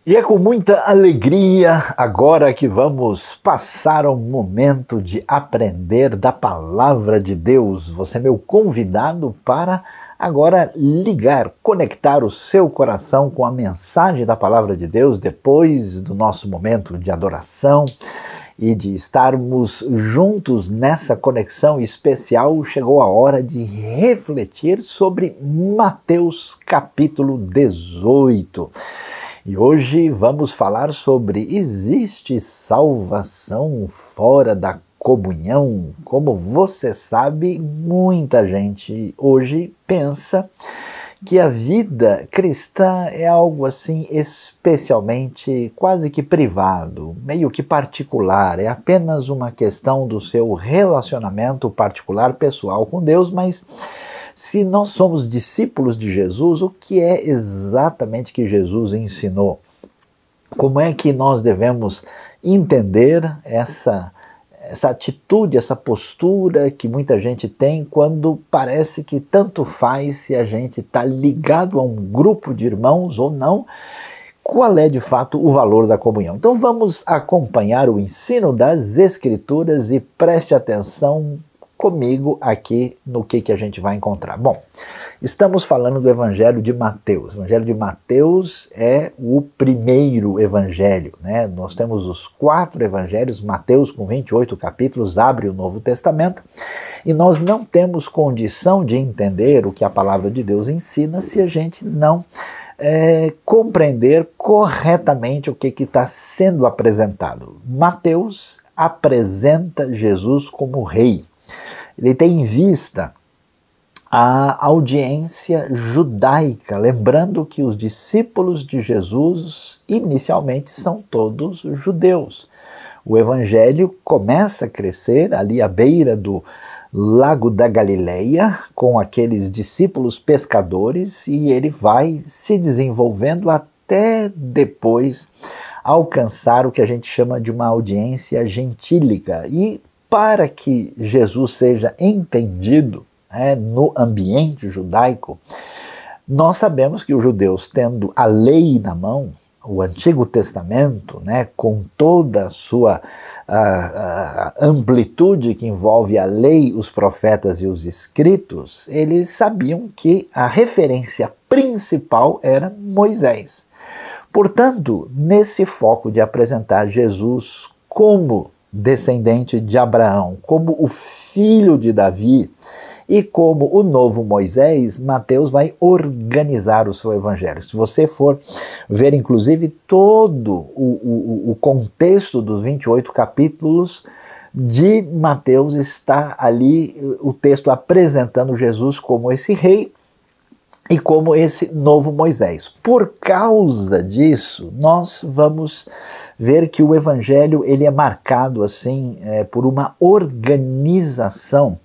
E é com muita alegria agora que vamos passar um momento de aprender da Palavra de Deus. Você é meu convidado para agora ligar, conectar o seu coração com a mensagem da Palavra de Deus depois do nosso momento de adoração e de estarmos juntos nessa conexão especial. Chegou a hora de refletir sobre Mateus capítulo 18. E hoje vamos falar sobre: existe salvação fora da comunhão? Como você sabe, muita gente hoje pensa que a vida cristã é algo assim especialmente quase que privado, meio que particular, é apenas uma questão do seu relacionamento particular pessoal com Deus. Mas se nós somos discípulos de Jesus, o que é exatamente que Jesus ensinou? Como é que nós devemos entender essa atitude, essa postura que muita gente tem quando parece que tanto faz se a gente está ligado a um grupo de irmãos ou não? Qual é de fato o valor da comunhão? Então vamos acompanhar o ensino das Escrituras e preste atenção comigo aqui no que a gente vai encontrar. Bom, estamos falando do Evangelho de Mateus. O Evangelho de Mateus é o primeiro evangelho, né? Nós temos os 4 evangelhos. Mateus, com 28 capítulos, abre o Novo Testamento, e nós não temos condição de entender o que a palavra de Deus ensina se a gente não compreender corretamente o que está sendo apresentado. Mateus apresenta Jesus como rei. Ele tem em vista a audiência judaica, lembrando que os discípulos de Jesus inicialmente são todos judeus. O evangelho começa a crescer ali à beira do Lago da Galileia, com aqueles discípulos pescadores, e ele vai se desenvolvendo até depois alcançar o que a gente chama de uma audiência gentílica. E para que Jesus seja entendido no ambiente judaico, nós sabemos que os judeus, tendo a lei na mão, o Antigo Testamento, com toda a sua amplitude que envolve a lei, os profetas e os escritos, eles sabiam que a referência principal era Moisés. Portanto, nesse foco de apresentar Jesus como descendente de Abraão, como o filho de Davi e como o novo Moisés, Mateus vai organizar o seu evangelho. Se você for ver, inclusive, todo o contexto dos 28 capítulos de Mateus, está ali o texto apresentando Jesus como esse rei e como esse novo Moisés. Por causa disso, nós vamos ver que o evangelho ele é marcado assim por uma organização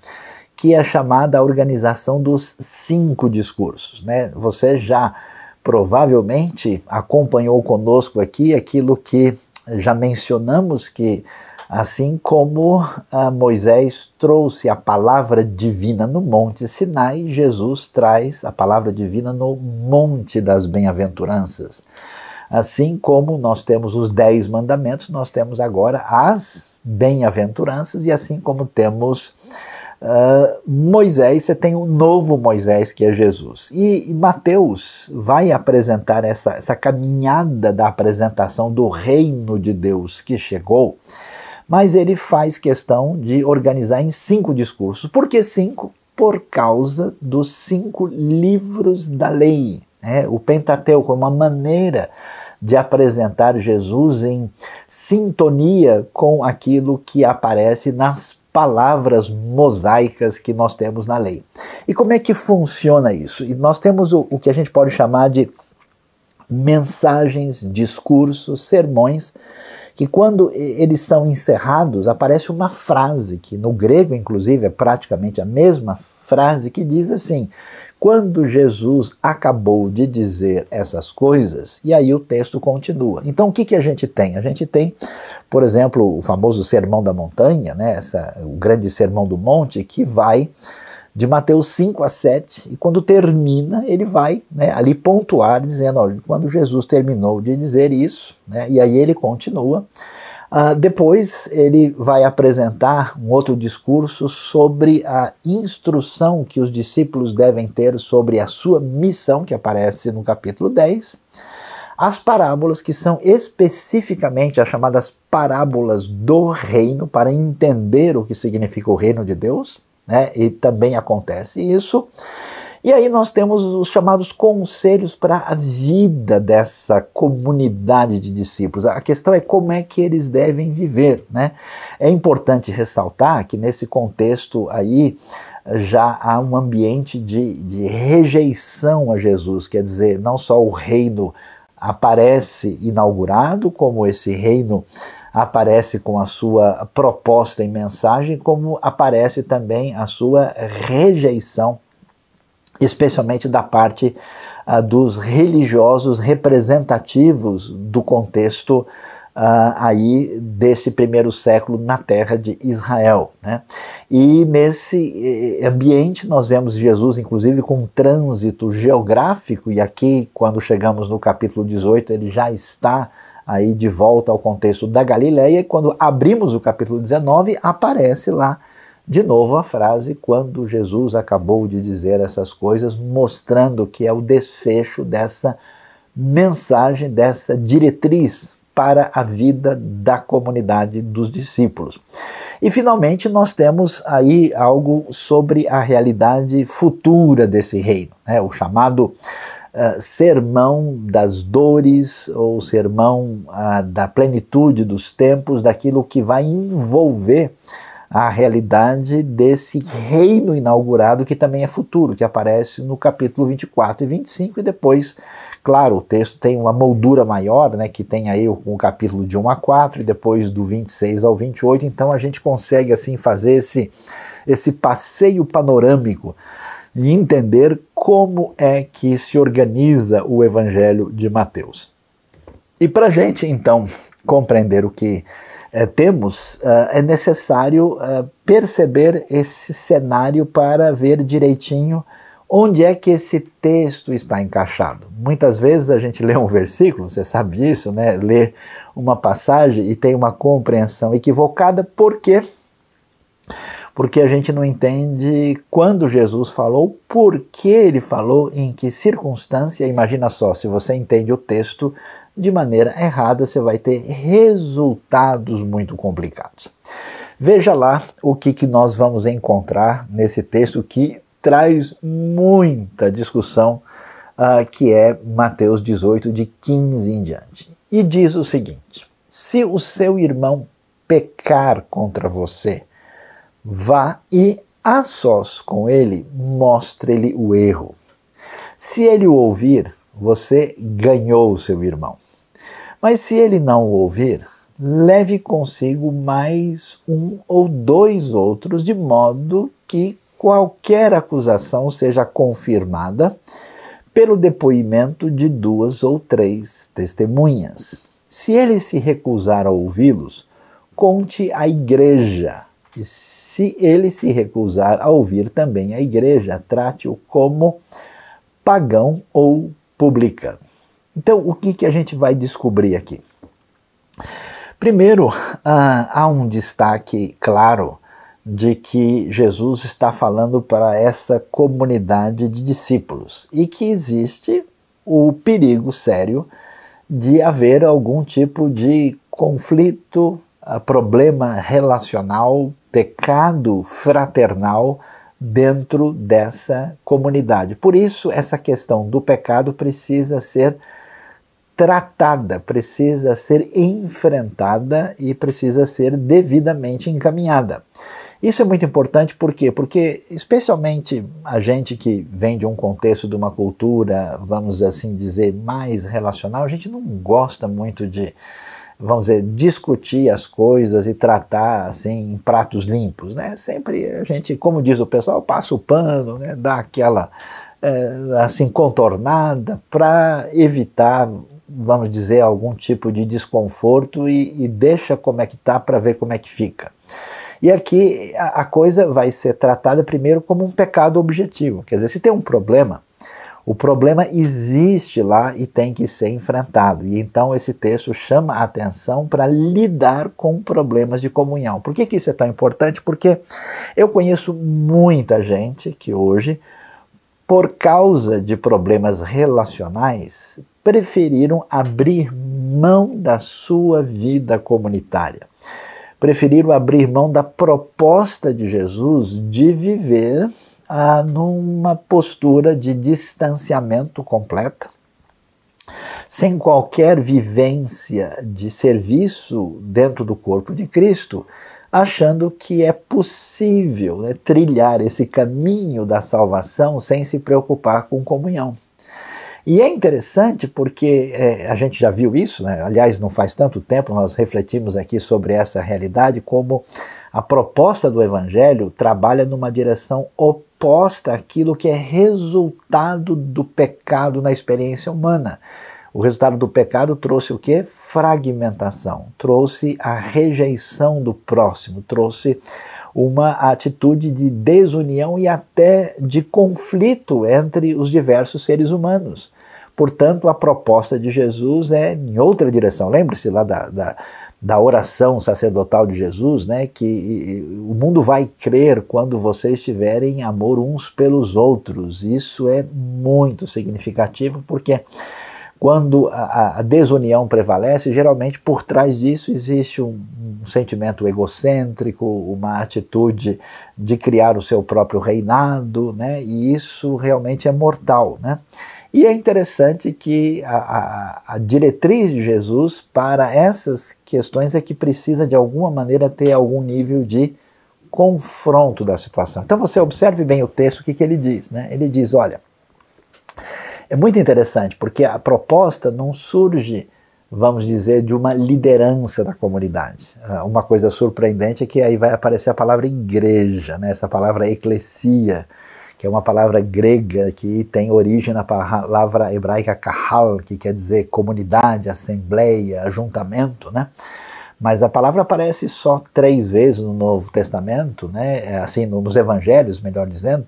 que é chamada a organização dos 5 discursos, Você já provavelmente acompanhou conosco aqui aquilo que já mencionamos, que assim como Moisés trouxe a palavra divina no Monte Sinai, Jesus traz a palavra divina no Monte das Bem-aventuranças. Assim como nós temos os 10 mandamentos, nós temos agora as bem-aventuranças, e assim como temos Moisés, você tem o novo Moisés, que é Jesus. E Mateus vai apresentar essa caminhada da apresentação do reino de Deus que chegou, mas ele faz questão de organizar em 5 discursos. Por que 5? Por causa dos 5 livros da lei. O Pentateuco é uma maneira de apresentar Jesus em sintonia com aquilo que aparece nas palavras mosaicas que nós temos na lei. E como é que funciona isso? E nós temos o que a gente pode chamar de mensagens, discursos, sermões, que quando eles são encerrados, aparece uma frase, que no grego, inclusive, é praticamente a mesma frase, que diz assim: quando Jesus acabou de dizer essas coisas, e aí o texto continua. Então o que a gente tem? A gente tem, por exemplo, o famoso Sermão da Montanha, o grande Sermão do Monte, que vai de Mateus 5 a 7, e quando termina, ele vai, né, ali pontuar, dizendo, olha, quando Jesus terminou de dizer isso, né, e aí ele continua, depois ele vai apresentar um outro discurso sobre a instrução que os discípulos devem ter sobre a sua missão, que aparece no capítulo 10, as parábolas que são especificamente as chamadas parábolas do reino, para entender o que significa o reino de Deus, né? E também acontece isso. E aí nós temos os chamados conselhos para a vida dessa comunidade de discípulos. A questão é como é que eles devem viver, né? É importante ressaltar que nesse contexto aí já há um ambiente de rejeição a Jesus, quer dizer, não só o reino aparece inaugurado, como esse reino aparece com a sua proposta e mensagem, como aparece também a sua rejeição, especialmente da parte dos religiosos representativos do contexto aí desse primeiro século na terra de Israel, né? E nesse ambiente nós vemos Jesus, inclusive, com um trânsito geográfico, e aqui, quando chegamos no capítulo 18, ele já está aí de volta ao contexto da Galileia, e quando abrimos o capítulo 19, aparece lá de novo a frase, quando Jesus acabou de dizer essas coisas, mostrando que é o desfecho dessa mensagem, dessa diretriz para a vida da comunidade dos discípulos. E finalmente nós temos aí algo sobre a realidade futura desse reino, né? O chamado sermão das dores, ou sermão da plenitude dos tempos, daquilo que vai envolver a realidade desse reino inaugurado, que também é futuro, que aparece no capítulo 24 e 25, e depois, claro, o texto tem uma moldura maior, né, que tem aí o capítulo de 1 a 4, e depois do 26 ao 28, então a gente consegue assim fazer esse passeio panorâmico e entender como é que se organiza o Evangelho de Mateus. E para a gente, então, compreender o que temos, é necessário perceber esse cenário para ver direitinho onde é que esse texto está encaixado. Muitas vezes a gente lê um versículo, você sabe disso, né? Lê uma passagem e tem uma compreensão equivocada. Por quê? Porque a gente não entende quando Jesus falou, por que ele falou, em que circunstância. Imagina só, se você entende o texto de maneira errada, você vai ter resultados muito complicados. Veja lá o que nós vamos encontrar nesse texto que traz muita discussão, que é Mateus 18, de 15 em diante. E diz o seguinte: se o seu irmão pecar contra você, vá e a sós com ele, mostre-lhe o erro. Se ele o ouvir, você ganhou o seu irmão. Mas se ele não o ouvir, leve consigo mais um ou dois outros, de modo que qualquer acusação seja confirmada pelo depoimento de 2 ou 3 testemunhas. Se ele se recusar a ouvi-los, conte à igreja. E se ele se recusar a ouvir também a igreja, trate-o como pagão ou publicano. Então, o que a gente vai descobrir aqui? Primeiro, há um destaque claro de que Jesus está falando para essa comunidade de discípulos e que existe o perigo sério de haver algum tipo de conflito, problema relacional, pecado fraternal dentro dessa comunidade. Por isso, essa questão do pecado precisa ser tratada, precisa ser enfrentada e precisa ser devidamente encaminhada. Isso é muito importante, por quê? Porque especialmente a gente que vem de um contexto, de uma cultura, vamos assim dizer, mais relacional, a gente não gosta muito de, vamos dizer, discutir as coisas e tratar assim em pratos limpos, né? Sempre a gente, como diz o pessoal, passa o pano, né? Dá aquela assim contornada para evitar, vamos dizer, algum tipo de desconforto e deixa como é que tá para ver como é que fica. E aqui a coisa vai ser tratada primeiro como um pecado objetivo. Quer dizer, se tem um problema, o problema existe lá e tem que ser enfrentado. E então esse texto chama a atenção para lidar com problemas de comunhão. Por que isso é tão importante? Porque eu conheço muita gente que hoje, por causa de problemas relacionais, preferiram abrir mão da sua vida comunitária. Preferiram abrir mão da proposta de Jesus de viver numa postura de distanciamento completa, sem qualquer vivência de serviço dentro do corpo de Cristo, achando que é possível, né, trilhar esse caminho da salvação sem se preocupar com comunhão. E é interessante porque a gente já viu isso, né? Aliás, não faz tanto tempo nós refletimos aqui sobre essa realidade, como a proposta do Evangelho trabalha numa direção oposta àquilo que é resultado do pecado na experiência humana. O resultado do pecado trouxe o quê? Fragmentação, trouxe a rejeição do próximo, trouxe uma atitude de desunião e até de conflito entre os diversos seres humanos. Portanto, a proposta de Jesus é em outra direção. Lembre-se lá da oração sacerdotal de Jesus, né, que o mundo vai crer quando vocês tiverem amor uns pelos outros. Isso é muito significativo, porque quando a desunião prevalece, geralmente por trás disso existe um sentimento egocêntrico, uma atitude de criar o seu próprio reinado, né? E isso realmente é mortal, né? E é interessante que a diretriz de Jesus para essas questões é que precisa de alguma maneira ter algum nível de confronto da situação. Então você observe bem o texto, o que ele diz, né? Ele diz, olha, é muito interessante, porque a proposta não surge, vamos dizer, de uma liderança da comunidade. Uma coisa surpreendente é que aí vai aparecer a palavra igreja, né? Essa palavra eclesia, que é uma palavra grega que tem origem na palavra hebraica kahal, que quer dizer comunidade, assembleia, ajuntamento, né? Mas a palavra aparece só 3 vezes no Novo Testamento, né? Assim, nos Evangelhos, melhor dizendo,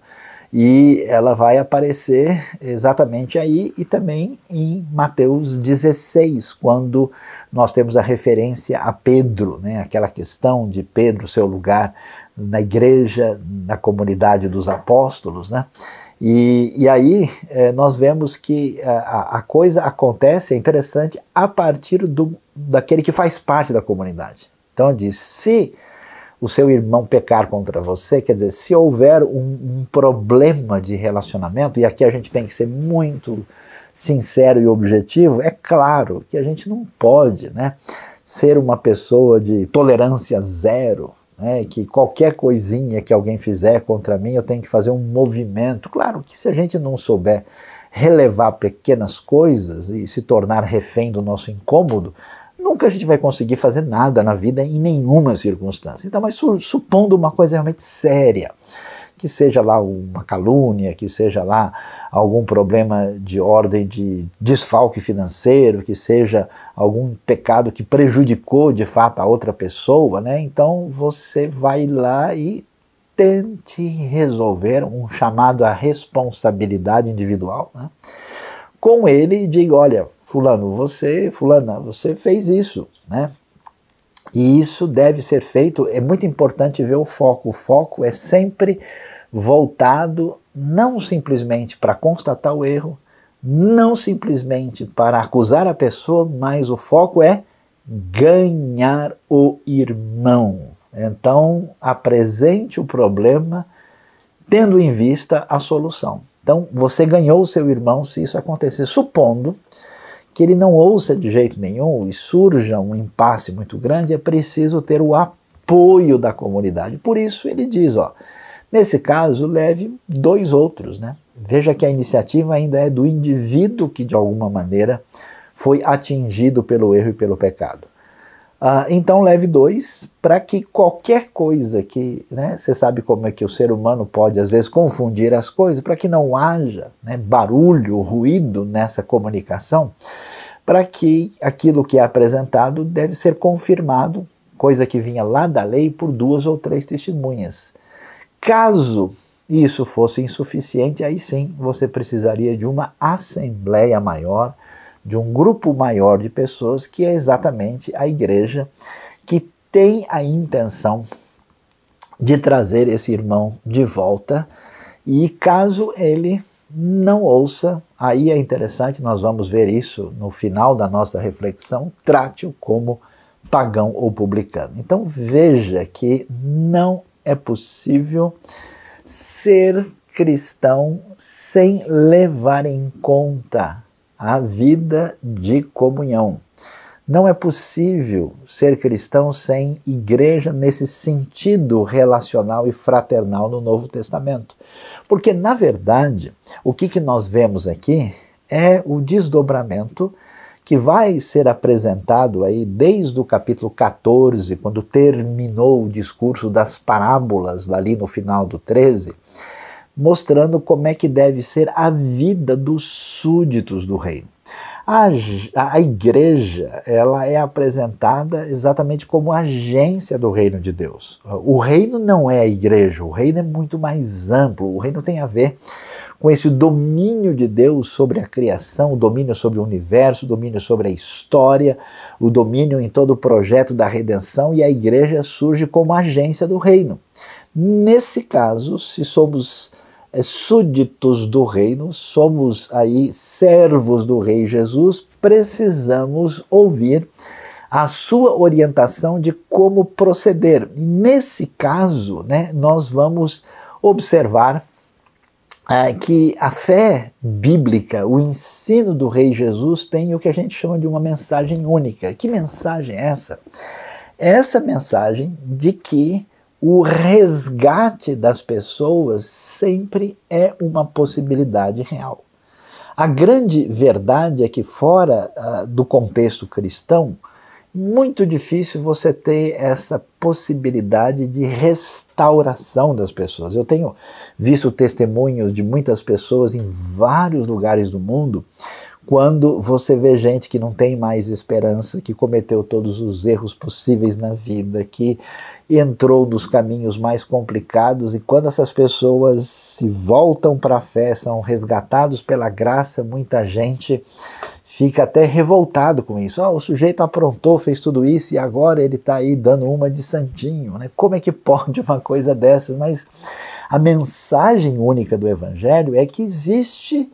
e ela vai aparecer exatamente aí e também em Mateus 16, quando nós temos a referência a Pedro, né? Aquela questão de Pedro, seu lugar na igreja, na comunidade dos apóstolos, né? E aí nós vemos que a coisa acontece, é interessante, a partir daquele que faz parte da comunidade. Então diz, se o seu irmão pecar contra você, quer dizer, se houver um problema de relacionamento, e aqui a gente tem que ser muito sincero e objetivo, é claro que a gente não pode, né, ser uma pessoa de tolerância zero, né, que qualquer coisinha que alguém fizer contra mim eu tenho que fazer um movimento. Claro que se a gente não souber relevar pequenas coisas e se tornar refém do nosso incômodo, nunca a gente vai conseguir fazer nada na vida em nenhuma circunstância. Então, mas supondo uma coisa realmente séria, que seja lá uma calúnia, que seja lá algum problema de ordem de desfalque financeiro, que seja algum pecado que prejudicou de fato a outra pessoa, né? Então você vai lá e tente resolver um chamado à responsabilidade individual, né? Com ele e diga, olha, fulano, fulana, você fez isso, né? E isso deve ser feito, é muito importante ver o foco. O foco é sempre voltado não simplesmente para constatar o erro, não simplesmente para acusar a pessoa, mas o foco é ganhar o irmão. Então, apresente o problema tendo em vista a solução. Então, você ganhou o seu irmão se isso acontecer, supondo que ele não ouça de jeito nenhum e surja um impasse muito grande, é preciso ter o apoio da comunidade. Por isso ele diz, ó, nesse caso, leve 2 outros, né? Veja que a iniciativa ainda é do indivíduo que de alguma maneira foi atingido pelo erro e pelo pecado. Então leve 2 para que qualquer coisa que, né, você sabe como é que o ser humano pode às vezes confundir as coisas, para que não haja, né, barulho, ruído nessa comunicação, para que aquilo que é apresentado deve ser confirmado coisa que vinha lá da lei, por 2 ou 3 testemunhas. Caso isso fosse insuficiente, aí sim você precisaria de uma assembleia maior, de um grupo maior de pessoas, que é exatamente a igreja, que tem a intenção de trazer esse irmão de volta, e caso ele não ouça, aí é interessante, nós vamos ver isso no final da nossa reflexão, trate-o como pagão ou publicano. Então veja que não é possível ser cristão sem levar em conta a vida de comunhão. Não é possível ser cristão sem igreja nesse sentido relacional e fraternal no Novo Testamento. Porque, na verdade, o que nós vemos aqui é o desdobramento que vai ser apresentado aí desde o capítulo 14, quando terminou o discurso das parábolas, ali no final do 13, mostrando como é que deve ser a vida dos súditos do reino. A igreja, ela é apresentada exatamente como agência do reino de Deus. O reino não é a igreja, o reino é muito mais amplo, o reino tem a ver com esse domínio de Deus sobre a criação, o domínio sobre o universo, o domínio sobre a história, o domínio em todo o projeto da redenção, e a igreja surge como agência do reino. Nesse caso, se somos súditos do reino, somos aí servos do Rei Jesus, precisamos ouvir a sua orientação de como proceder. E nesse caso, nós vamos observar que a fé bíblica, o ensino do Rei Jesus, tem o que a gente chama de uma mensagem única. Que mensagem é essa? Essa mensagem de que o resgate das pessoas sempre é uma possibilidade real. A grande verdade é que fora do contexto cristão, muito difícil você ter essa possibilidade de restauração das pessoas. Eu tenho visto testemunhos de muitas pessoas em vários lugares do mundo, quando você vê gente que não tem mais esperança, que cometeu todos os erros possíveis na vida, que entrou nos caminhos mais complicados, e quando essas pessoas se voltam para a fé, são resgatados pela graça, muita gente fica até revoltado com isso. O sujeito aprontou, fez tudo isso e agora ele está aí dando uma de santinho. Como é que pode uma coisa dessa? Mas a mensagem única do Evangelho é que existe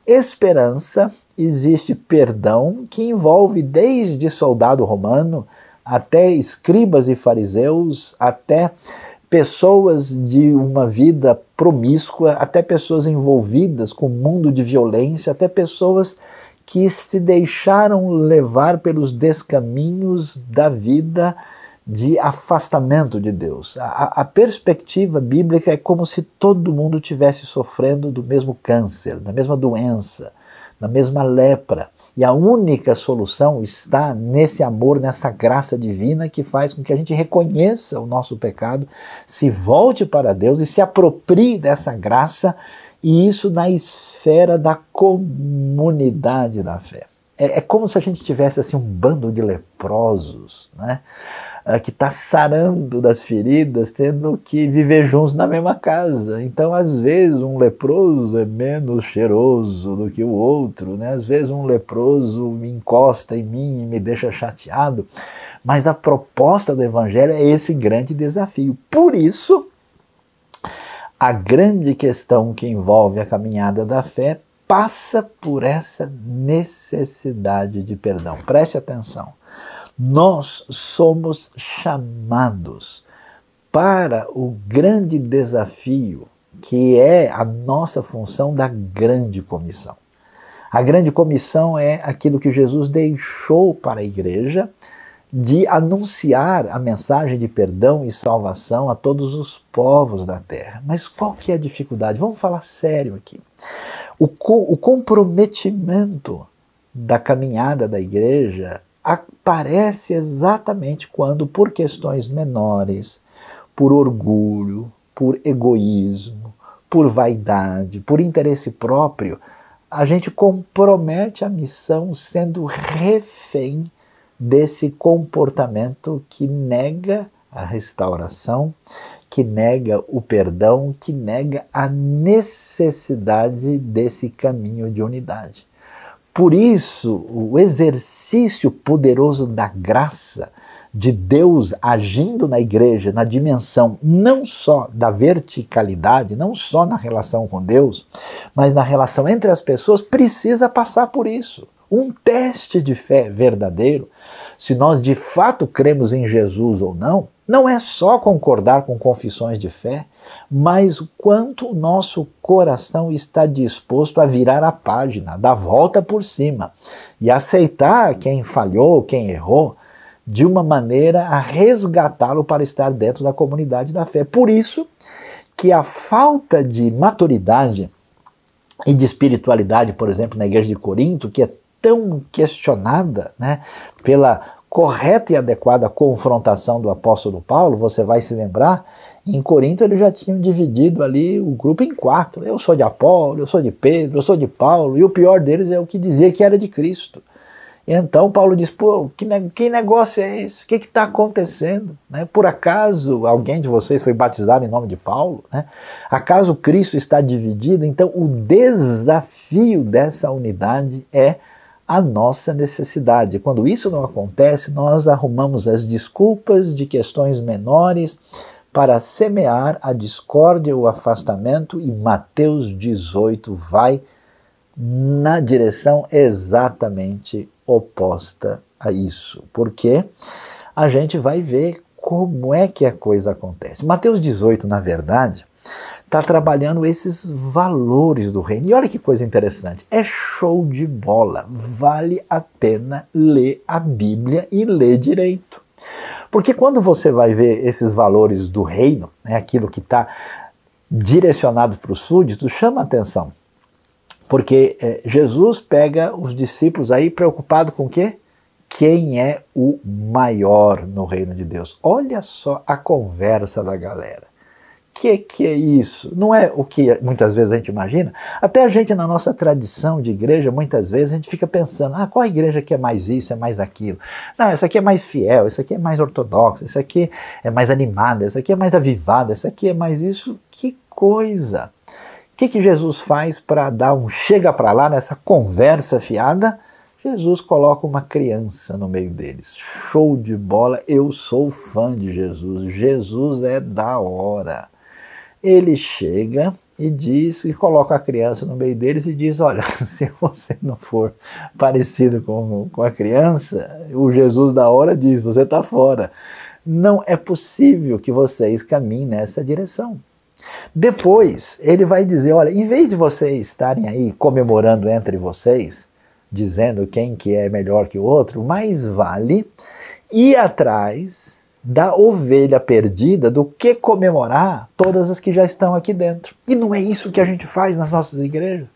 esperança, existe perdão, que envolve desde soldado romano até escribas e fariseus, até pessoas de uma vida promíscua, até pessoas envolvidas com o mundo de violência, até pessoas que se deixaram levar pelos descaminhos da vida de afastamento de Deus. A perspectiva bíblica é como se todo mundo estivesse sofrendo do mesmo câncer, da mesma doença, da mesma lepra. E a única solução está nesse amor, nessa graça divina que faz com que a gente reconheça o nosso pecado, se volte para Deus e se aproprie dessa graça, e isso na esfera da comunidade da fé. É como se a gente tivesse assim um bando de leprosos, que está sarando das feridas, tendo que viver juntos na mesma casa. Então, às vezes, um leproso é menos cheiroso do que o outro, Às vezes, um leproso me encosta em mim e me deixa chateado. Mas a proposta do Evangelho é esse grande desafio. Por isso, a grande questão que envolve a caminhada da fé passa por essa necessidade de perdão. Preste atenção. Nós somos chamados para o grande desafio que é a nossa função da grande comissão. A grande comissão é aquilo que Jesus deixou para a igreja, de anunciar a mensagem de perdão e salvação a todos os povos da terra. Mas qual que é a dificuldade? Vamos falar sério aqui. O comprometimento da caminhada da igreja aparece exatamente quando, por questões menores, por orgulho, por egoísmo, por vaidade, por interesse próprio, a gente compromete a missão sendo refém desse comportamento que nega a restauração, que nega o perdão, que nega a necessidade desse caminho de unidade. Por isso, o exercício poderoso da graça de Deus agindo na igreja, na dimensão não só da verticalidade, não só na relação com Deus, mas na relação entre as pessoas, precisa passar por isso. Um teste de fé verdadeiro, se nós de fato cremos em Jesus ou não, não é só concordar com confissões de fé, mas o quanto o nosso coração está disposto a virar a página, dar volta por cima e aceitar quem falhou, quem errou, de uma maneira a resgatá-lo para estar dentro da comunidade da fé. Por isso que a falta de maturidade e de espiritualidade, por exemplo, na igreja de Corinto, que é tão questionada, né, pela correta e adequada confrontação do apóstolo Paulo, você vai se lembrar, em Corinto eles já tinham dividido ali o grupo em 4. Eu sou de Apolo, eu sou de Pedro, eu sou de Paulo, e o pior deles é o que dizia que era de Cristo. Então Paulo diz, pô, que negócio é esse? O que está acontecendo? Né? Por acaso alguém de vocês foi batizado em nome de Paulo? Né? Acaso Cristo está dividido? Então o desafio dessa unidade é a nossa necessidade. Quando isso não acontece, nós arrumamos as desculpas de questões menores para semear a discórdia, o afastamento, e Mateus 18 vai na direção exatamente oposta a isso, porque a gente vai ver como é que a coisa acontece. Mateus 18, na verdade, está trabalhando esses valores do reino. E olha que coisa interessante, é show de bola, vale a pena ler a Bíblia e ler direito. Porque quando você vai ver esses valores do reino, né, aquilo que está direcionado para os súditos, chama a atenção. Porque Jesus pega os discípulos aí preocupado com o quê? Quem é o maior no reino de Deus? Olha só a conversa da galera. Que é isso? Não é o que muitas vezes a gente imagina? Até a gente, na nossa tradição de igreja, muitas vezes a gente fica pensando, qual a igreja que é mais isso, é mais aquilo? Não, essa aqui é mais fiel, essa aqui é mais ortodoxa, essa aqui é mais animada, essa aqui é mais avivada, essa aqui é mais isso. Que coisa! O que Jesus faz para dar um chega para lá nessa conversa fiada? Jesus coloca uma criança no meio deles. Show de bola, eu sou fã de Jesus. Jesus é da hora. Ele chega e diz, e coloca a criança no meio deles e diz, olha, se você não for parecido com a criança, o Jesus da hora diz, você está fora. Não é possível que vocês caminhem nessa direção. Depois, ele vai dizer, olha, em vez de vocês estarem aí comemorando entre vocês, dizendo quem que é melhor que o outro, mais vale ir atrás da ovelha perdida do que comemorar todas as que já estão aqui dentro. E não é isso que a gente faz nas nossas igrejas.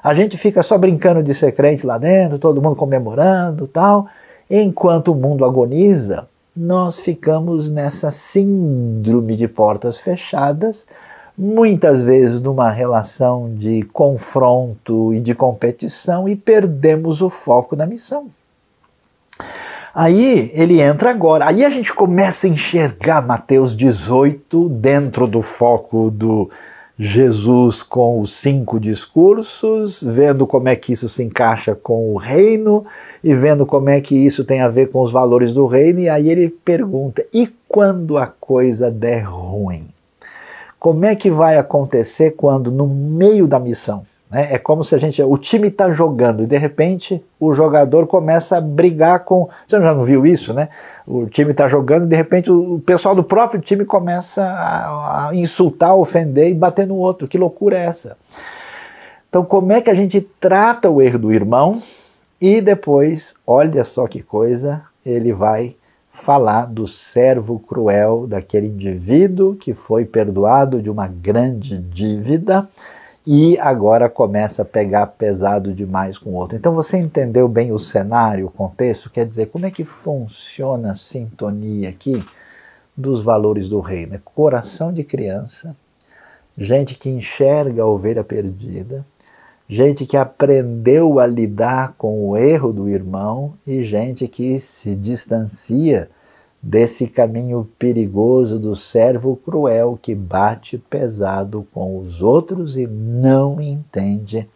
A gente fica só brincando de ser crente lá dentro, todo mundo comemorando e tal. Enquanto o mundo agoniza, nós ficamos nessa síndrome de portas fechadas, muitas vezes numa relação de confronto e de competição, e perdemos o foco da missão. Aí ele entra agora, aí a gente começa a enxergar Mateus 18 dentro do foco do Jesus com os 5 discursos, vendo como é que isso se encaixa com o reino e vendo como é que isso tem a ver com os valores do reino, e aí ele pergunta, e quando a coisa der ruim? Como é que vai acontecer quando no meio da missão, né, é como se o time está jogando e de repente o jogador começa a brigar com, você já não viu isso, né? O time está jogando e de repente o pessoal do próprio time começa a insultar, ofender e bater no outro. Que loucura é essa? Então como é que a gente trata o erro do irmão? E depois, olha só que coisa, ele vai falar do servo cruel, daquele indivíduo que foi perdoado de uma grande dívida e agora começa a pegar pesado demais com o outro. Então você entendeu bem o cenário, o contexto? Quer dizer, como é que funciona a sintonia aqui dos valores do reino? É coração de criança, gente que enxerga a ovelha perdida, gente que aprendeu a lidar com o erro do irmão e gente que se distancia desse caminho perigoso do servo cruel que bate pesado com os outros e não entende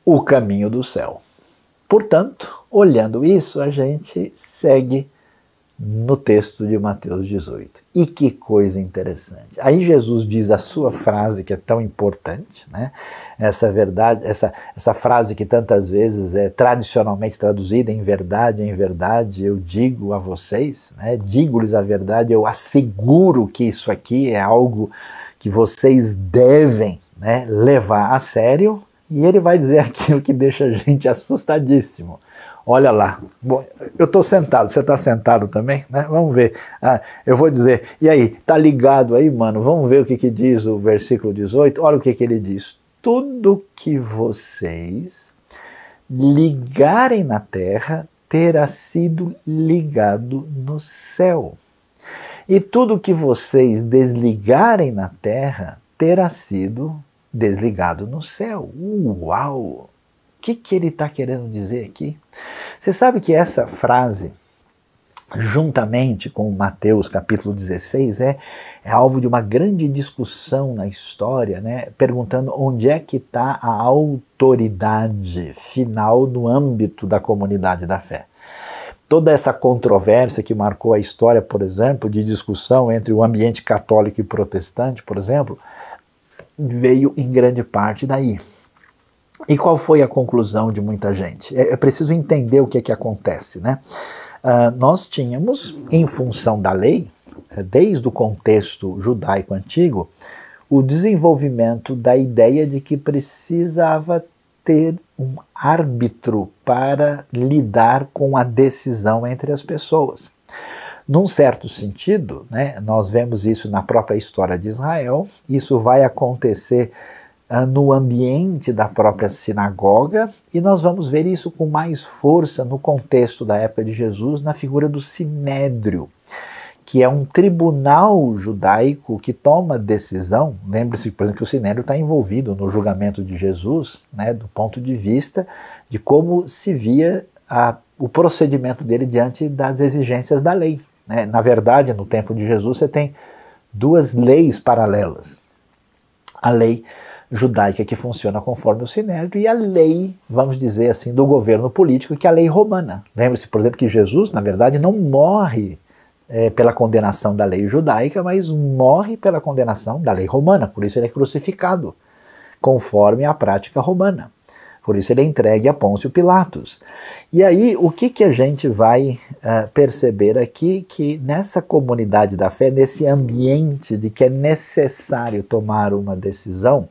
o caminho do céu. Portanto, olhando isso, a gente segue no texto de Mateus 18. E que coisa interessante. Aí Jesus diz a sua frase que é tão importante, né? Essa verdade, essa frase que tantas vezes é tradicionalmente traduzida em verdade eu digo a vocês, né? Digo-lhes a verdade, eu asseguro que isso aqui é algo que vocês devem, né, levar a sério. E ele vai dizer aquilo que deixa a gente assustadíssimo. Olha lá, bom, eu estou sentado, você está sentado também, né? Vamos ver. Eu vou dizer, e aí, tá ligado aí, mano? Vamos ver o que diz o versículo 18? Olha o que ele diz. Tudo que vocês ligarem na terra terá sido ligado no céu. E tudo que vocês desligarem na terra terá sido desligado no céu. Uau! O que ele está querendo dizer aqui? Você sabe que essa frase, juntamente com Mateus capítulo 16, é alvo de uma grande discussão na história, né? Perguntando onde é que está a autoridade final no âmbito da comunidade da fé. Toda essa controvérsia que marcou a história, por exemplo, de discussão entre o ambiente católico e protestante, por exemplo, veio em grande parte daí. E qual foi a conclusão de muita gente? É preciso entender o que é que acontece, né? Nós tínhamos, em função da lei, desde o contexto judaico antigo, o desenvolvimento da ideia de que precisava ter um árbitro para lidar com a decisão entre as pessoas. Num certo sentido, né, nós vemos isso na própria história de Israel, isso vai acontecer no ambiente da própria sinagoga, e nós vamos ver isso com mais força no contexto da época de Jesus, na figura do Sinédrio, que é um tribunal judaico que toma decisão. Lembre-se, por exemplo, que o Sinédrio está envolvido no julgamento de Jesus, né, do ponto de vista de como se via o procedimento dele diante das exigências da lei. Né? Na verdade, no tempo de Jesus, você tem duas leis paralelas. A lei judaica, que funciona conforme o Sinédrio, e a lei, vamos dizer assim, do governo político, que é a lei romana. Lembre-se, por exemplo, que Jesus, na verdade, não morre pela condenação da lei judaica, mas morre pela condenação da lei romana. Por isso ele é crucificado, conforme a prática romana. Por isso ele é entregue a Pôncio Pilatos. E aí, o que a gente vai perceber aqui? Que nessa comunidade da fé, nesse ambiente de que é necessário tomar uma decisão,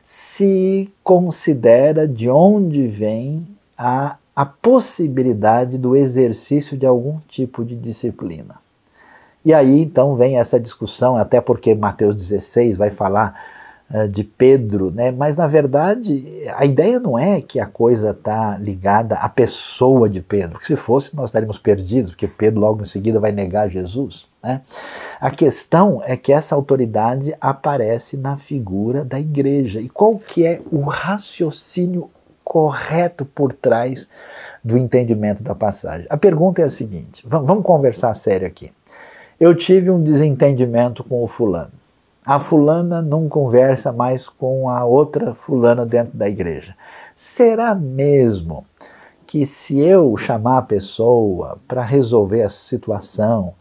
se considera de onde vem a possibilidade do exercício de algum tipo de disciplina. E aí, então, vem essa discussão, até porque Mateus 16 vai falar de Pedro, né? Mas na verdade a ideia não é que a coisa está ligada à pessoa de Pedro, porque se fosse nós estaríamos perdidos, porque Pedro logo em seguida vai negar Jesus, né? A questão é que essa autoridade aparece na figura da igreja. E qual que é o raciocínio correto por trás do entendimento da passagem? A pergunta é a seguinte, vamos conversar sério aqui. Eu tive um desentendimento com o fulano. A fulana não conversa mais com a outra fulana dentro da igreja. Será mesmo que se eu chamar a pessoa para resolver essa situação,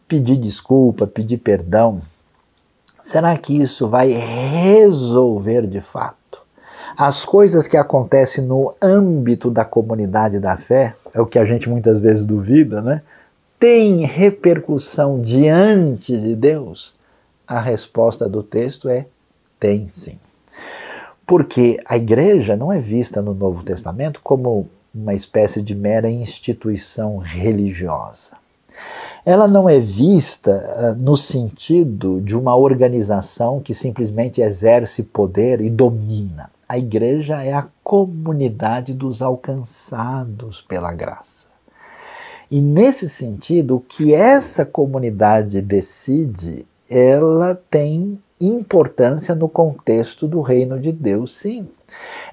pedir desculpa, pedir perdão, será que isso vai resolver de fato? As coisas que acontecem no âmbito da comunidade da fé, é o que a gente muitas vezes duvida, né? Tem repercussão diante de Deus? A resposta do texto é: tem sim. Porque a igreja não é vista no Novo Testamento como uma espécie de mera instituição religiosa. Ela não é vista no sentido de uma organização que simplesmente exerce poder e domina. A igreja é a comunidade dos alcançados pela graça. E nesse sentido, o que essa comunidade decide, ela tem importância no contexto do reino de Deus, sim.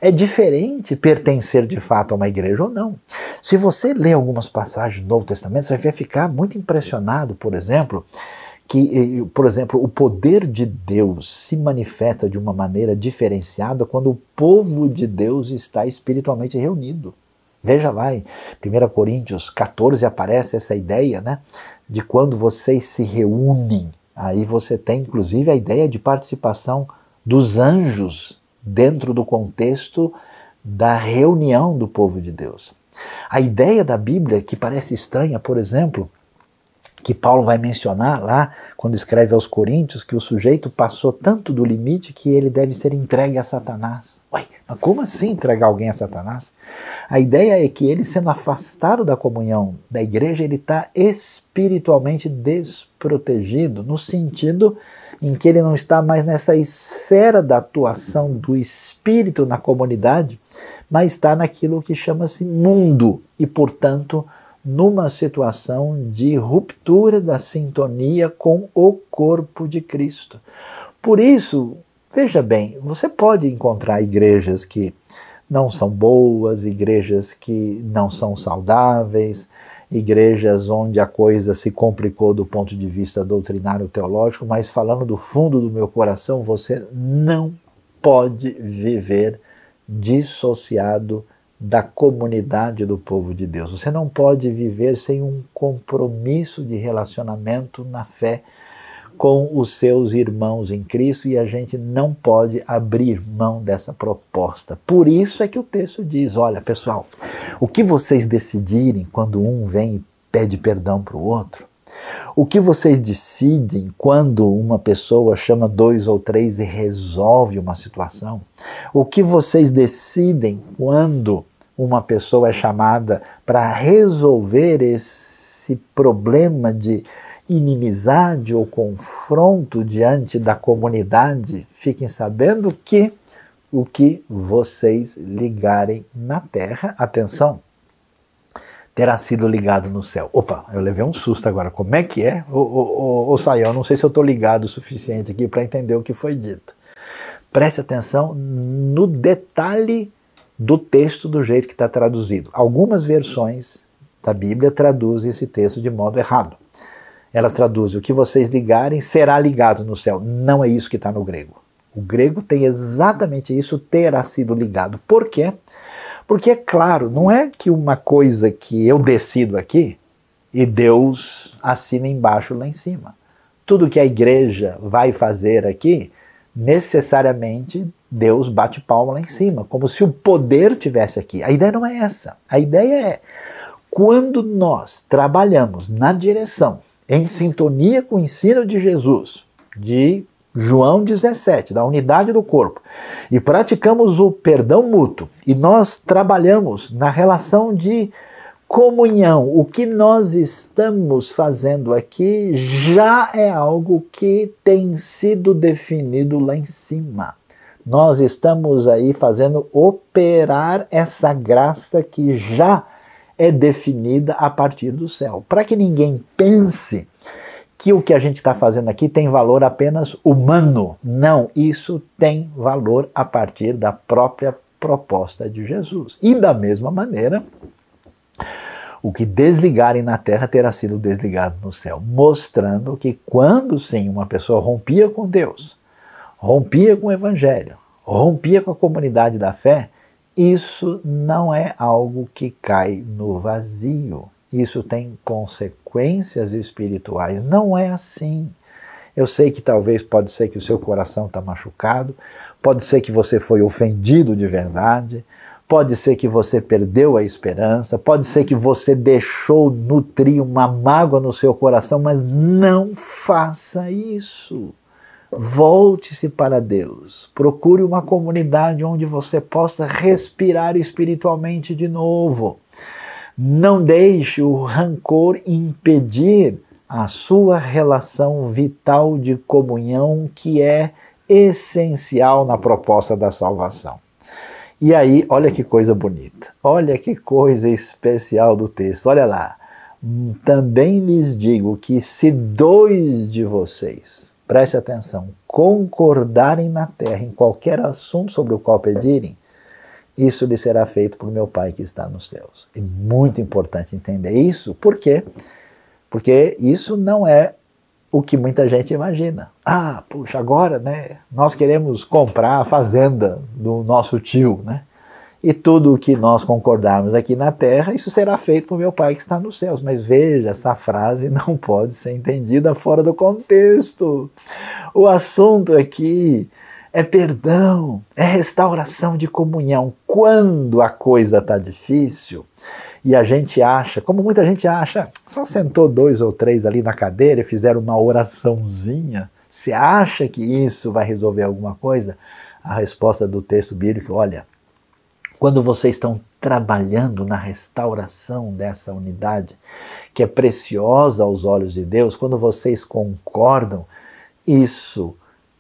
É diferente pertencer de fato a uma igreja ou não. Se você ler algumas passagens do Novo Testamento, você vai ficar muito impressionado, por exemplo, que, o poder de Deus se manifesta de uma maneira diferenciada quando o povo de Deus está espiritualmente reunido. Veja lá, em 1 Coríntios 14 aparece essa ideia, né, de quando vocês se reúnem. Aí você tem, inclusive, a ideia de participação dos anjos dentro do contexto da reunião do povo de Deus. A ideia da Bíblia, que parece estranha, por exemplo, que Paulo vai mencionar lá, quando escreve aos Coríntios, que o sujeito passou tanto do limite que ele deve ser entregue a Satanás. Ué, mas como assim entregar alguém a Satanás? A ideia é que ele, sendo afastado da comunhão da igreja, ele está espiritualmente desprotegido, no sentido em que ele não está mais nessa esfera da atuação do Espírito na comunidade, mas está naquilo que chama-se mundo e, portanto, numa situação de ruptura da sintonia com o corpo de Cristo. Por isso, veja bem, você pode encontrar igrejas que não são boas, igrejas que não são saudáveis, igrejas onde a coisa se complicou do ponto de vista doutrinário teológico, mas falando do fundo do meu coração, você não pode viver dissociado da comunidade do povo de Deus. Você não pode viver sem um compromisso de relacionamento na fé com os seus irmãos em Cristo, e a gente não pode abrir mão dessa proposta. Por isso é que o texto diz, olha pessoal, o que vocês decidirem quando um vem e pede perdão para o outro, o que vocês decidem quando uma pessoa chama 2 ou 3 e resolve uma situação, o que vocês decidem quando uma pessoa é chamada para resolver esse problema de inimizade ou confronto diante da comunidade, fiquem sabendo que o que vocês ligarem na terra, atenção, terá sido ligado no céu. Opa, eu levei um susto agora. Como é que é? Ô Sayão, não sei se eu estou ligado o suficiente aqui para entender o que foi dito. Preste atenção no detalhe do texto do jeito que está traduzido. Algumas versões da Bíblia traduzem esse texto de modo errado. Elas traduzem, o que vocês ligarem será ligado no céu. Não é isso que está no grego. O grego tem exatamente isso, terá sido ligado. Por quê? Porque é claro, não é que uma coisa que eu decido aqui e Deus assina embaixo lá em cima. Tudo que a igreja vai fazer aqui, necessariamente Deus bate palma lá em cima, como se o poder tivesse aqui. A ideia não é essa. A ideia é, quando nós trabalhamos na direção, em sintonia com o ensino de Jesus, de João 17, da unidade do corpo, e praticamos o perdão mútuo, e nós trabalhamos na relação de comunhão, o que nós estamos fazendo aqui já é algo que tem sido definido lá em cima. Nós estamos aí fazendo operar essa graça que já é definida a partir do céu. Para que ninguém pense que o que a gente está fazendo aqui tem valor apenas humano. Não, isso tem valor a partir da própria proposta de Jesus. E da mesma maneira, o que desligarem na terra terá sido desligado no céu, mostrando que quando sim uma pessoa rompia com Deus, rompia com o Evangelho, rompia com a comunidade da fé, isso não é algo que cai no vazio. Isso tem consequências espirituais. Não é assim. Eu sei que talvez pode ser que o seu coração está machucado, pode ser que você foi ofendido de verdade, pode ser que você perdeu a esperança, pode ser que você deixou nutrir uma mágoa no seu coração, mas não faça isso. Volte-se para Deus, procure uma comunidade onde você possa respirar espiritualmente de novo. Não deixe o rancor impedir a sua relação vital de comunhão, que é essencial na proposta da salvação. E aí, olha que coisa bonita, olha que coisa especial do texto, olha lá. Também lhes digo que se 2 de vocês, preste atenção, concordarem na terra em qualquer assunto sobre o qual pedirem, isso lhe será feito por meu Pai que está nos céus. É muito importante entender isso, por quê? Porque isso não é o que muita gente imagina. Ah, puxa, agora, né, nós queremos comprar a fazenda do nosso tio, né? E tudo o que nós concordarmos aqui na terra, isso será feito por meu Pai que está nos céus. Mas veja, essa frase não pode ser entendida fora do contexto. O assunto aqui é perdão, é restauração de comunhão. Quando a coisa está difícil e a gente acha, como muita gente acha, só sentou 2 ou 3 ali na cadeira e fizeram uma oraçãozinha, você acha que isso vai resolver alguma coisa? A resposta do texto bíblico, olha, quando vocês estão trabalhando na restauração dessa unidade, que é preciosa aos olhos de Deus, quando vocês concordam, isso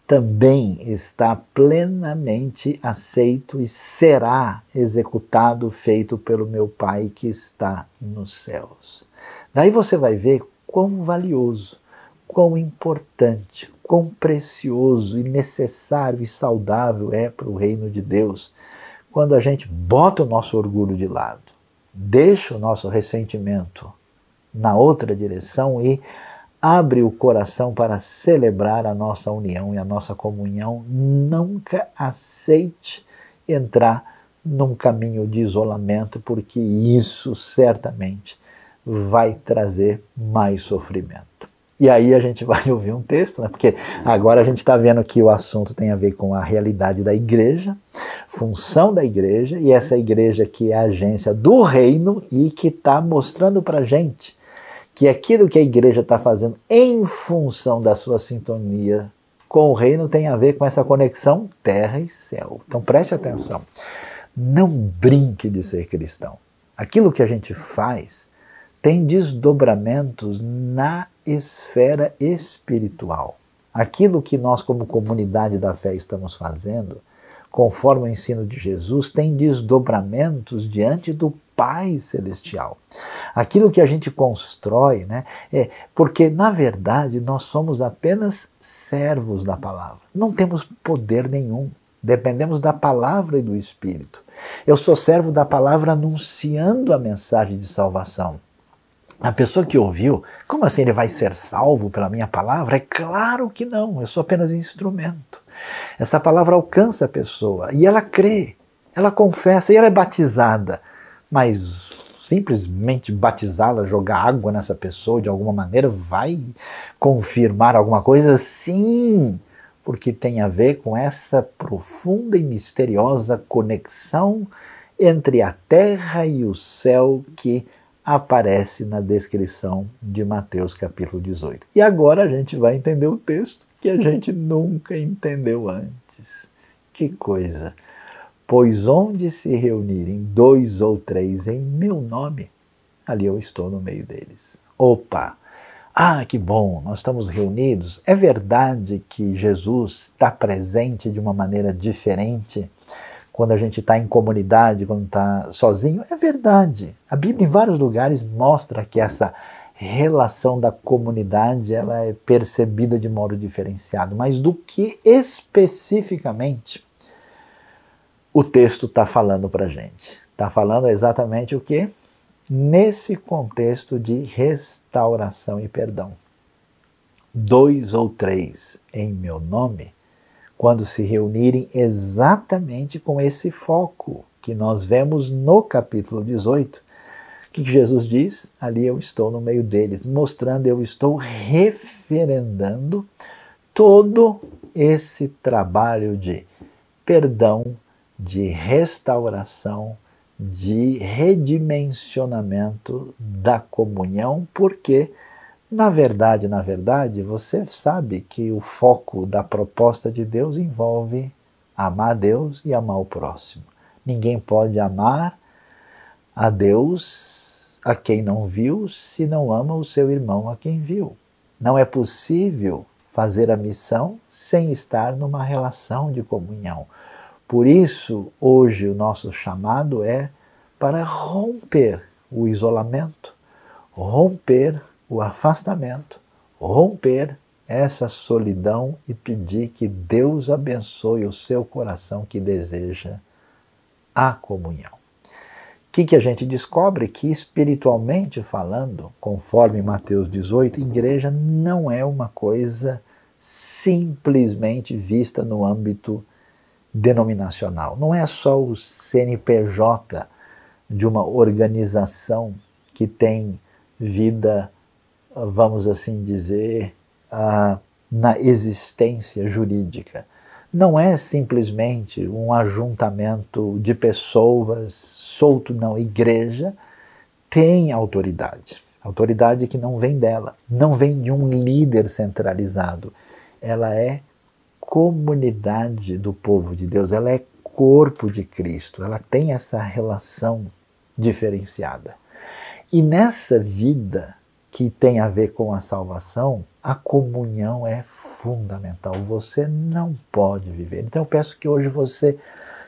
também está plenamente aceito e será executado, feito pelo meu Pai que está nos céus. Daí você vai ver quão valioso, quão importante, quão precioso e necessário e saudável é para o reino de Deus quando a gente bota o nosso orgulho de lado, deixa o nosso ressentimento na outra direção e abre o coração para celebrar a nossa união e a nossa comunhão. Nunca aceite entrar num caminho de isolamento, porque isso certamente vai trazer mais sofrimento. E aí a gente vai ouvir um texto, né? Porque agora a gente está vendo que o assunto tem a ver com a realidade da igreja, função da igreja, e essa igreja que é a agência do reino e que está mostrando para a gente que aquilo que a igreja está fazendo em função da sua sintonia com o reino tem a ver com essa conexão terra e céu. Então preste atenção, não brinque de ser cristão. Aquilo que a gente faz tem desdobramentos na esfera espiritual. Aquilo que nós como comunidade da fé estamos fazendo, conforme o ensino de Jesus, tem desdobramentos diante do Pai Celestial. Aquilo que a gente constrói, né, porque na verdade nós somos apenas servos da palavra. Não temos poder nenhum. Dependemos da palavra e do Espírito. Eu sou servo da palavra anunciando a mensagem de salvação. A pessoa que ouviu, como assim ele vai ser salvo pela minha palavra? É claro que não, eu sou apenas instrumento. Essa palavra alcança a pessoa e ela crê, ela confessa e ela é batizada. Mas simplesmente batizá-la, jogar água nessa pessoa de alguma maneira vai confirmar alguma coisa? Sim, porque tem a ver com essa profunda e misteriosa conexão entre a terra e o céu que aparece na descrição de Mateus capítulo 18. E agora a gente vai entender o texto que a gente nunca entendeu antes. Que coisa! Pois onde se reunirem 2 ou 3 em meu nome, ali eu estou no meio deles. Opa! Ah, que bom, nós estamos reunidos. É verdade que Jesus está presente de uma maneira diferente quando a gente está em comunidade, quando está sozinho? É verdade. A Bíblia em vários lugares mostra que essa relação da comunidade ela é percebida de modo diferenciado. Mas do que especificamente o texto está falando para a gente? Está falando exatamente o quê? Nesse contexto de restauração e perdão. 2 ou 3 em meu nome, quando se reunirem exatamente com esse foco que nós vemos no capítulo 18, o que Jesus diz? Ali eu estou no meio deles, mostrando, eu estou referendando todo esse trabalho de perdão, de restauração, de redimensionamento da comunhão, porque na verdade, você sabe que o foco da proposta de Deus envolve amar a Deus e amar o próximo. Ninguém pode amar a Deus a quem não viu se não ama o seu irmão a quem viu. Não é possível fazer a missão sem estar numa relação de comunhão. Por isso, hoje o nosso chamado é para romper o isolamento, romper o afastamento, romper essa solidão e pedir que Deus abençoe o seu coração que deseja a comunhão. O que a gente descobre? Que espiritualmente falando, conforme Mateus 18, igreja não é uma coisa simplesmente vista no âmbito denominacional. Não é só o CNPJ de uma organização que tem vida, vamos assim dizer, na existência jurídica. Não é simplesmente um ajuntamento de pessoas solto, não. Igreja tem autoridade. Autoridade que não vem dela, não vem de um líder centralizado. Ela é comunidade do povo de Deus, ela é corpo de Cristo, ela tem essa relação diferenciada. E nessa vida que tem a ver com a salvação, a comunhão é fundamental. Você não pode viver. Então eu peço que hoje você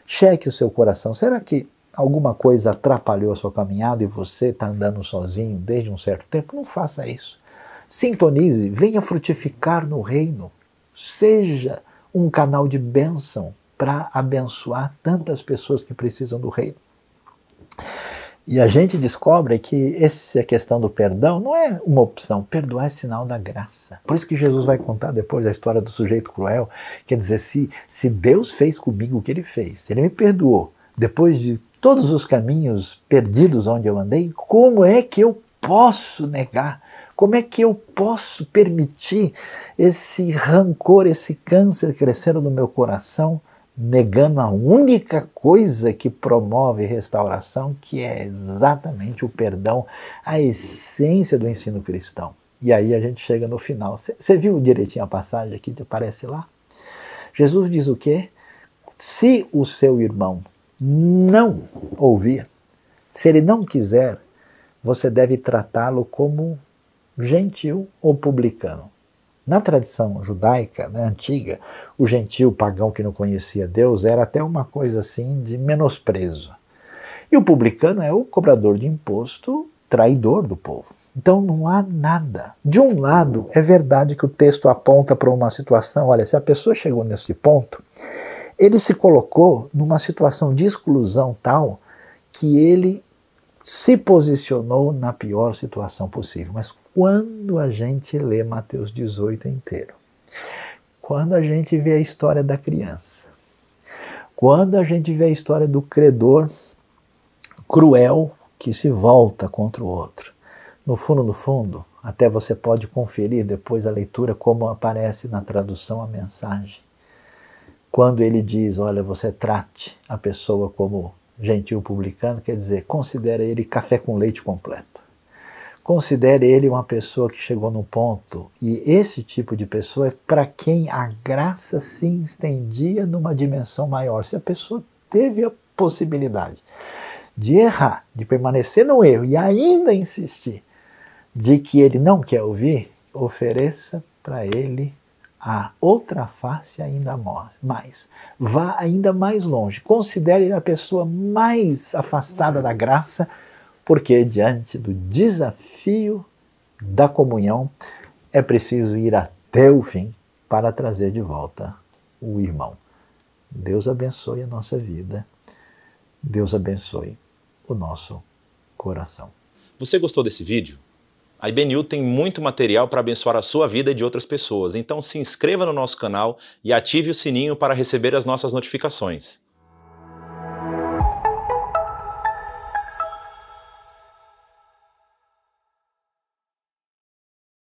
cheque o seu coração. Será que alguma coisa atrapalhou a sua caminhada e você está andando sozinho desde um certo tempo? Não faça isso. Sintonize, venha frutificar no reino. Seja um canal de bênção para abençoar tantas pessoas que precisam do reino. E a gente descobre que essa questão do perdão não é uma opção. Perdoar é sinal da graça. Por isso que Jesus vai contar depois a história do sujeito cruel. Quer dizer, se Deus fez comigo o que Ele fez, Ele me perdoou, depois de todos os caminhos perdidos onde eu andei, como é que eu posso negar? Como é que eu posso permitir esse rancor, esse câncer crescer no meu coração, negando a única coisa que promove restauração, que é exatamente o perdão, a essência do ensino cristão. E aí a gente chega no final. Você viu direitinho a passagem aqui que aparece lá? Jesus diz o quê? Se o seu irmão não ouvir, se ele não quiser, você deve tratá-lo como gentil ou publicano. Na tradição judaica, né, antiga, o gentil pagão que não conhecia Deus era até uma coisa assim de menosprezo. E o publicano é o cobrador de imposto, traidor do povo. Então não há nada. De um lado, é verdade que o texto aponta para uma situação, olha, se a pessoa chegou nesse ponto, ele se colocou numa situação de exclusão tal que ele se posicionou na pior situação possível. Mas quando a gente lê Mateus 18 inteiro, quando a gente vê a história da criança, quando a gente vê a história do credor cruel que se volta contra o outro, no fundo, até você pode conferir depois a leitura como aparece na tradução a mensagem. Quando ele diz, olha, você trate a pessoa como gentil publicano, quer dizer, considere ele café com leite completo. Considere ele uma pessoa que chegou no ponto, e esse tipo de pessoa é para quem a graça se estendia numa dimensão maior. Se a pessoa teve a possibilidade de errar, de permanecer no erro e ainda insistir de que ele não quer ouvir, ofereça para ele a outra face ainda mais. Vá ainda mais longe. Considere a pessoa mais afastada da graça, porque diante do desafio da comunhão é preciso ir até o fim para trazer de volta o irmão. Deus abençoe a nossa vida. Deus abençoe o nosso coração. Você gostou desse vídeo? A IBNU tem muito material para abençoar a sua vida e de outras pessoas, então se inscreva no nosso canal e ative o sininho para receber as nossas notificações.